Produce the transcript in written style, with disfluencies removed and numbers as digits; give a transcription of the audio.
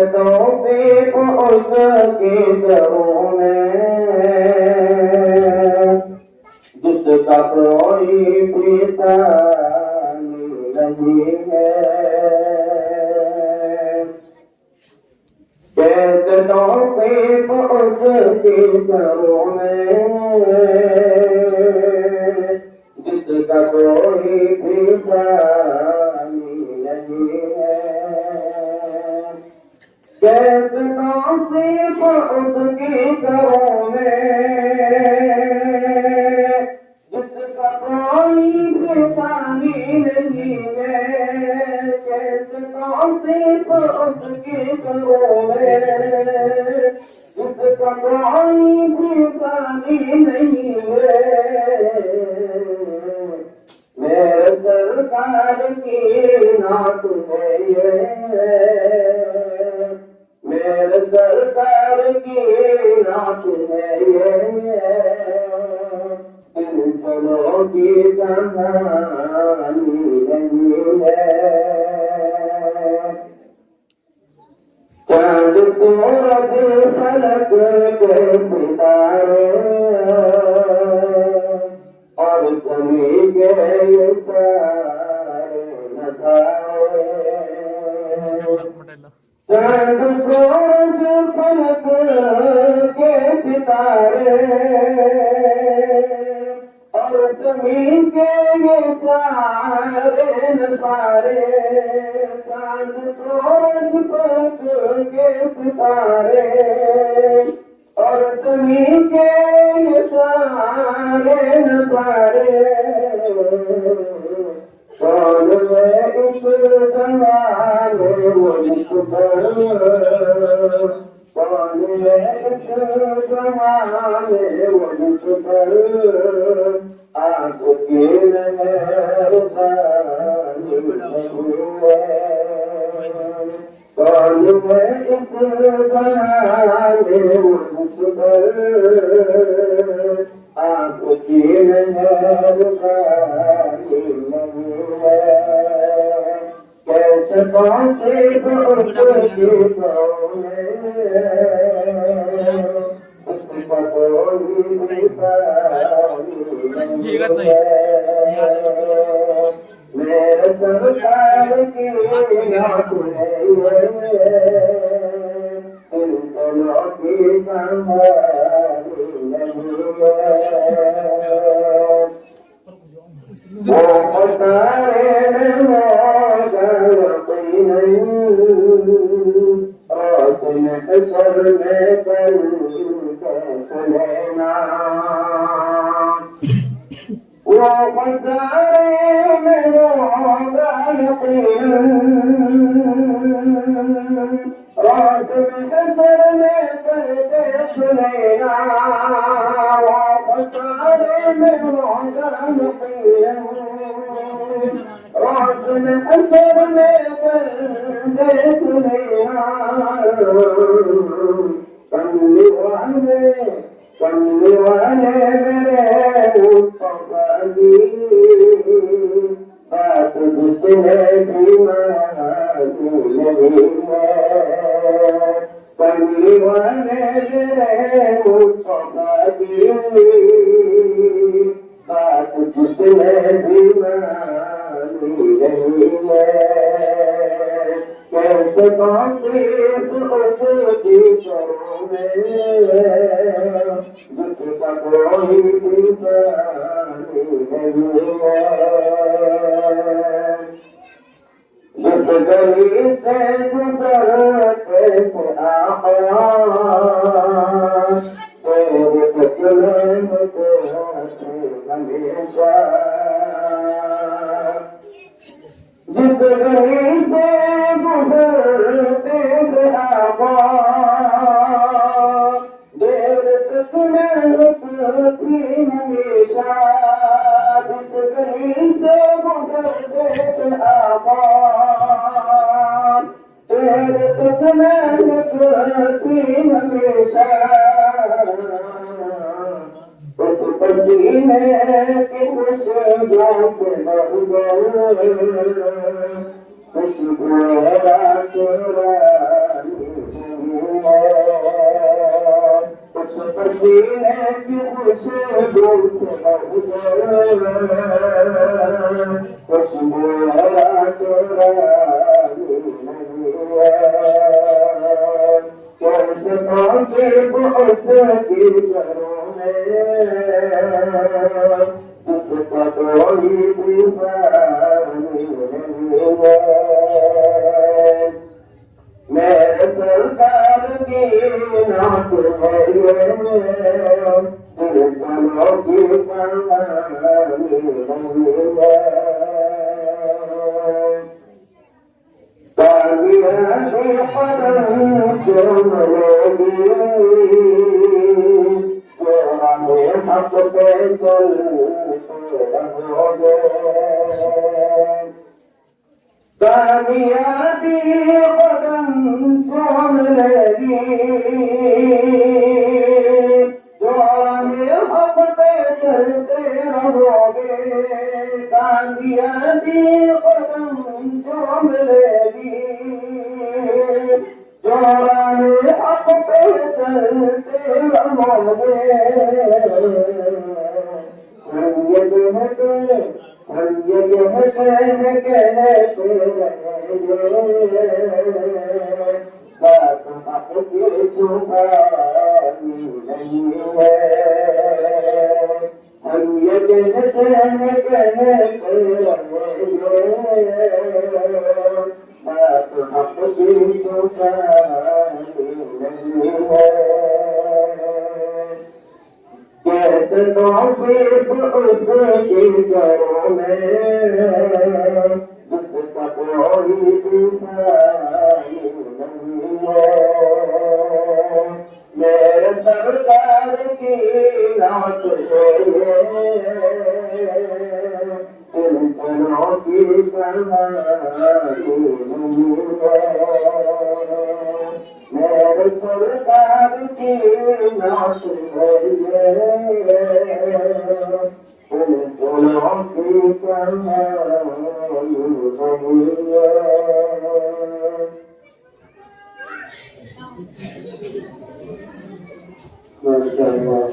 तौफीक उसकी दरों में जिसका कोई पीता नहीं है। कैसे तौफीक उसकी दरों में जिसका कोई पीता नहीं है। कैसे तौसीफ उसकी करों में जिसका कोई बेतानी नहीं है। कैसे तौसीफ उसकी करों में जिसका कोई बेतानी नहीं है। मेरे सरकार की नात है ये, मेरे सरकार की नात है ये, इन फलों की कहानी नहीं है। चांद सूरज फलक के सितारे और जमी के ये सारे नजारे। चांद सूरज फलक के सितारे और जमीन के ये सारे नजारे। चांद सूरज फलक के सितारे और जमीन के ये सारे नजारे। कौन है इस जमाने मुझ पर, कौन है इस जमाने मुझ पर आपकी मेहरबानी है। कौन है इस जमाने मुझ पर आपकी मेहरबानी नहीं है। कैसे पहुँचे उसकी पाँव में उसका कोई निशानी नहीं है। मेरे सरकार की नात है ये, इन फलों की कहानी नहीं है। वो सारे में मौजा यकीन रात में हशर में कल लेना। वो सारे में मौजा यकीन रात में हशर में कल लेना। सारे में मौजा यकीन रात में हशर में कल देख लेना। कमली वाले मेरे मुस्तफा की बात दूसरे की मानी नहीं है। कमली वाले मेरे मुस्तफा की बात दूसरे की मानी नहीं है। कैसे तौसीफ उसकी करों में जिसका कोई निशानी नहीं है। जिस गली से गुजरते थे आका तेरे सचने में थे हमेशा। जिस गली से गुजरते थे आका देर तक महक थी हमेशा। जिस गली से गुजरते थे आका देर तक महक थी हमेशा। उस पसीने की खुशबू के खुशबू रात रानी खुशबू खुशबू तेरा कैसे पाके उसकी करूँ उसका कोई दीवानी नहीं है मेरे सरकार की नात है ये दिलों की कहानी नहीं है कामयाबी कदम चूमेगी जो हमें हक पे चलते रहोगे कामयाबी कदम चूम लेगी जो हमें हक पे चलते रहोगे कामयाबी कदम चूम लेगी जो हमें हक पे चलते रहोगे हम ये कहते बात हक की छुपानी नहीं है हम ये कहते बात हक की छुपानी नहीं है कैसे तौफीक उसकी करूँ मैं जिसका कोई दिखाई नहीं है मेरे सरकार की नात है इन जनों की कहानी नहीं है मेरे सरकार की नात है इन जनों की कहानी नहीं है माशाअल्लाह